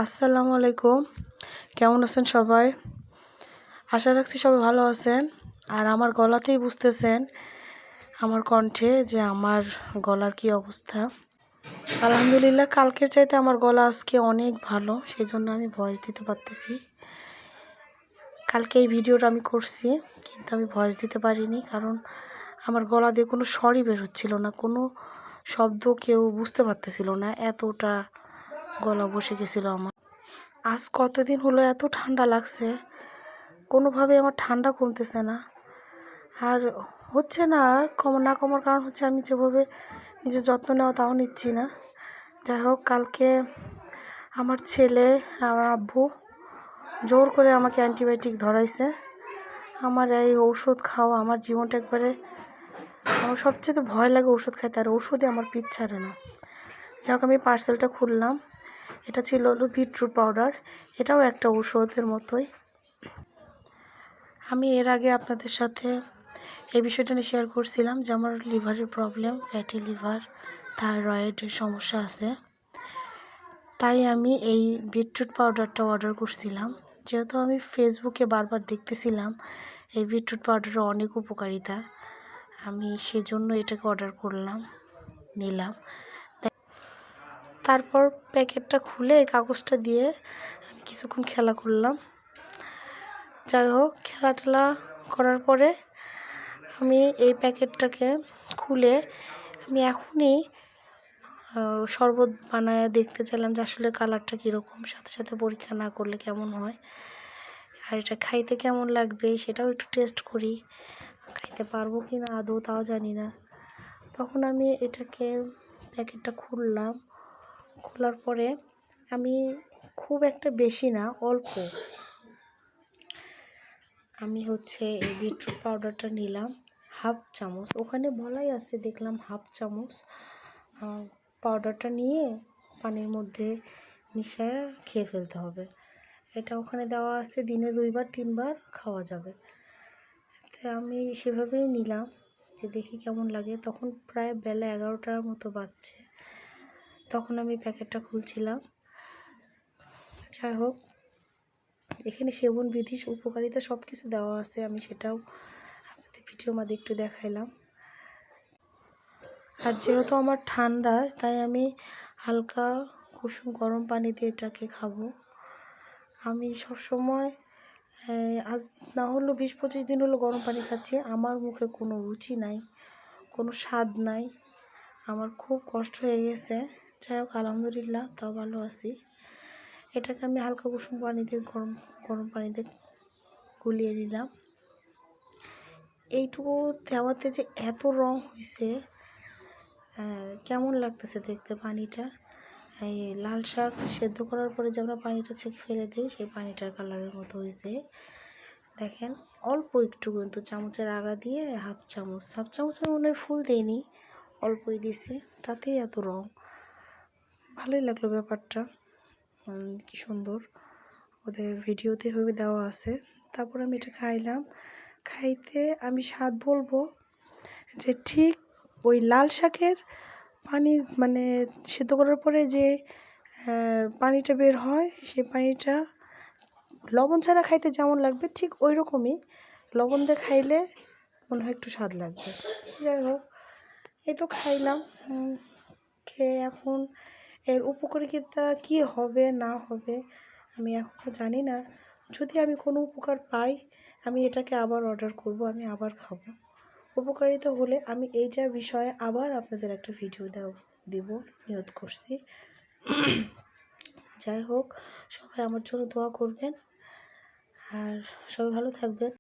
আসসালামু আলাইকুম। কেমন আছেন সবাই? আশা রাখছি সবাই ভালো আছেন। আর আমার গলাতেই বুঝতেছেন, আমার কণ্ঠে যে আমার গলার কি অবস্থা। আলহামদুলিল্লাহ, কালকের চাইতে আমার গলা আজকে অনেক ভালো, সেজন্য আমি ভয়েস দিতে পারতেছি। কালকে এই ভিডিওটা আমি করছি, কিন্তু আমি ভয়েস দিতে পারিনি, কারণ আমার গলা দিয়ে কোনো স্বরই বের হচ্ছিল না, কোনো শব্দ কেউ বুঝতে পারতেছিল না, এতটা গলা বসে গেছিলো আমার। আজ কতদিন হলো এত ঠান্ডা লাগছে, কোনোভাবে আমার ঠান্ডা কমতেছে না। আর হচ্ছে না, কমার কারণ হচ্ছে আমি যেভাবে নিজের যত্ন নেওয়া তাও নিচ্ছি না। যাই হোক, কালকে আমার ছেলে আমার আব্বু জোর করে আমাকে অ্যান্টিবায়োটিক ধরাইছে। আমার এই ঔষধ খাওয়া আমার জীবনটা একবারে, আমার সবচেয়ে ভয় লাগে ওষুধ খাইতে, আর ওষুধে আমার পিঠ ছাড়ে না। যাই হোক, আমি পার্সেলটা খুললাম। এটা ছিল হলো বিটরুট পাউডার, এটাও একটা ঔষধের মতোই। আমি এর আগে আপনাদের সাথে এই বিষয়টা নিয়ে শেয়ার করছিলাম যে আমার লিভারের প্রবলেম, ফ্যাটি লিভার, থাইরয়েডের সমস্যা আছে। তাই আমি এই বিটরুট পাউডারটা অর্ডার করছিলাম, যেহেতু আমি ফেসবুকে বারবার দেখতেছিলাম এই বিটরুট পাউডারের অনেক উপকারিতা। আমি সেজন্য এটাকে অর্ডার নিলাম। তারপর প্যাকেটটা খুলে কাগজটা দিয়ে আমি কিছুক্ষণ খেলা করলাম। যাই হোক, খেলা করার পরে আমি এই প্যাকেটটাকে খুলে আমি এখনই শরবত বানায় দেখতে চাইলাম যে আসলে কালারটা কীরকম, সাথে সাথে পরীক্ষা না করলে কেমন হয়, আর এটা খাইতে কেমন লাগবে সেটাও একটু টেস্ট করি, খাইতে পারবো কি না আদৌ তাও জানি না। তখন আমি এটাকে প্যাকেটটা খুললাম। খোলার পরে আমি খুব একটা বেশি না, অল্প আমি এই বিটরুট পাউডারটা নিলাম হাফ চামচ। ওখানে বলাই আছে, দেখলাম হাফ চামচ পাউডারটা নিয়ে পানির মধ্যে মিশিয়ে খেয়ে ফেলতে হবে। এটা ওখানে দেওয়া আছে, দিনে 2-3 বার খাওয়া যাবে। তো আমি সেভাবেই নিলাম যে দেখি কেমন লাগে। তখন প্রায় বেলা 11টার মতো বাজছে, তখন আমি প্যাকেটটা খুলছিলাম। যাই হোক, এখানে সেবন বিধি, উপকারিতা সব কিছু দেওয়া আছে, আমি সেটাও আপনাদের ভিডিওর মধ্যে একটু দেখাইলাম। আর যেহেতু আমার ঠান্ডা, তাই আমি হালকা কুসুম গরম পানি দিয়ে এটাকে খাবো। আমি সবসময় আজ না হলেও 20-25 দিন হলো গরম পানি খাচ্ছি, আমার মুখে কোনো রুচি নাই, কোনো স্বাদ নাই, আমার খুব কষ্ট হয়ে গেছে। যাই হোক, আলহামদুলিল্লাহ তাও ভালো আছি। এটাকে আমি হালকা কুসুম পানি দিয়ে গরম পানিতে গুলিয়ে নিলাম। এইটুকু দেওয়াতে যে এত রং হয়েছে, কেমন লাগতেছে দেখতে পানিটা। এই লাল শাক সেদ্ধ করার পরে যে আমরা পানিটা ছেঁকে ফেলে দিই, সেই পানিটার কালারের মতো হয়েছে। দেখেন, অল্প একটু, কিন্তু চামচের আগা দিয়ে হাফ চামচের মনে হয় ফুল দেয়নি, অল্পই দিছে, তাতেই এত রং। ভালোই লাগলো ব্যাপারটা, কি সুন্দর ওদের ভিডিওতে এভাবে দেওয়া আছে। তারপর আমি এটা খাইলাম। খাইতে আমি স্বাদ বলবো যে ঠিক ওই লাল শাকের পানি, মানে সেদ্ধ করার পরে যে পানিটা বের হয়, সেই পানিটা লবণ ছাড়া খাইতে যেমন লাগবে ঠিক ওই রকমই, লবণ দিয়ে খাইলে মনে হয় একটু স্বাদ লাগবে। যাই হোক, এই তো খাইলাম। খেয়ে এখন এর উপকারিতা কী হবে না হবে আমি এখনও জানি না। যদি আমি কোনো উপকার পাই, আমি এটাকে আবার অর্ডার করব, আমি আবার খাবো। উপকারিতা হলে আমি এইটার বিষয়ে আবার আপনাদের একটা ভিডিও দিব নিয়ত করছি। যাই হোক, সবাই আমার জন্য দোয়া করবেন, আর সবাই ভালো থাকবেন।